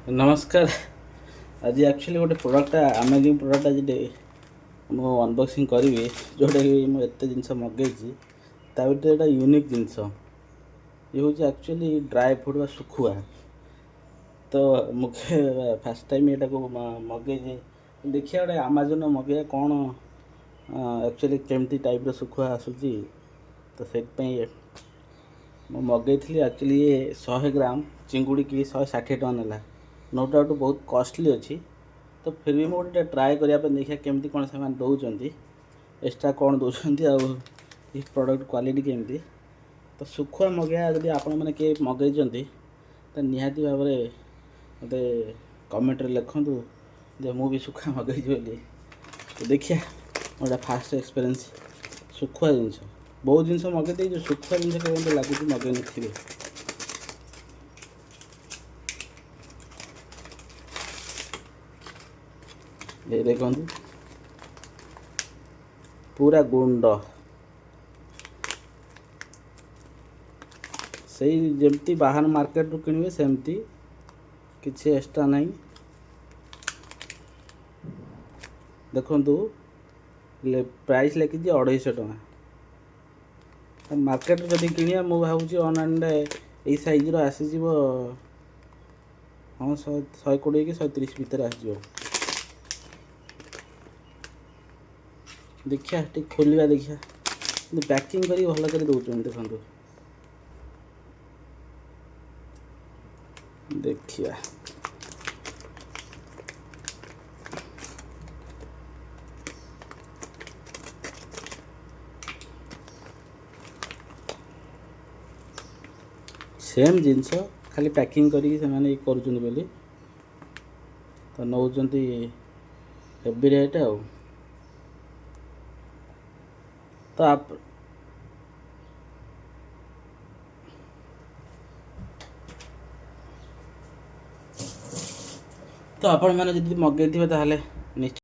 नमस्कार। आज एक्चुअली गोटे प्रोडक्ट अमेजिंग प्रोडक्ट आज मु अनबॉक्सिंग करी जोटा कि मुझे जिनस मगेजी भर यूनिक जिनस ये हूँ एक्चुअली ड्राई फ्रूट बा सुखुआ। तो मुझे फास्ट टाइम यहाँ को मगे देखिए गोटे आमाजोन मगे कौन एक्चुअली केमती टाइप सुखुआ आसूसी। तो से मगई एक्चुअली ये 100 ग्राम चिंगुड़ी की 160 टका नाला नो डाउट बहुत कॉस्टली अच्छी। तो फिर भी मुझे गोटे ट्राए करने देखिए केमती कौन से दौरान एक्सट्रा कौन दौरान ये प्रोडक्ट क्वालिटी केमती। तो सुखुआ मगेया जब आपण मैंने किए मगई तो निहाती भाव में मत कमेंट लिखु जे मु भी सुखुआ मगई बोली। तो देखिए मोटा फास्ट एक्सपीरियंस सुखुआ जिनस बहुत जिन मगेदे जो सुखुआ जिन के लगुच मगई नी। ये देखु पूरा गुंड से जमती बाहर मार्केट रू किणवे सेमती किसी एक्स्ट्रा नहीं। देखु प्राइस लिखी 250 टका मार्केट जब किणिया मु भावुँ ऑनलाइन यही सैज्र आसीज हाँ 120 कि 130 भितर आसो। देखिया टे खोलिया देखिया पैकिंग करी भल कर दौरान देखो देखिया सेम जिनस खाली पैकिंग करी कर तो नौ हेवी रेट आ। तो आप मैंने मगेबे निश्चय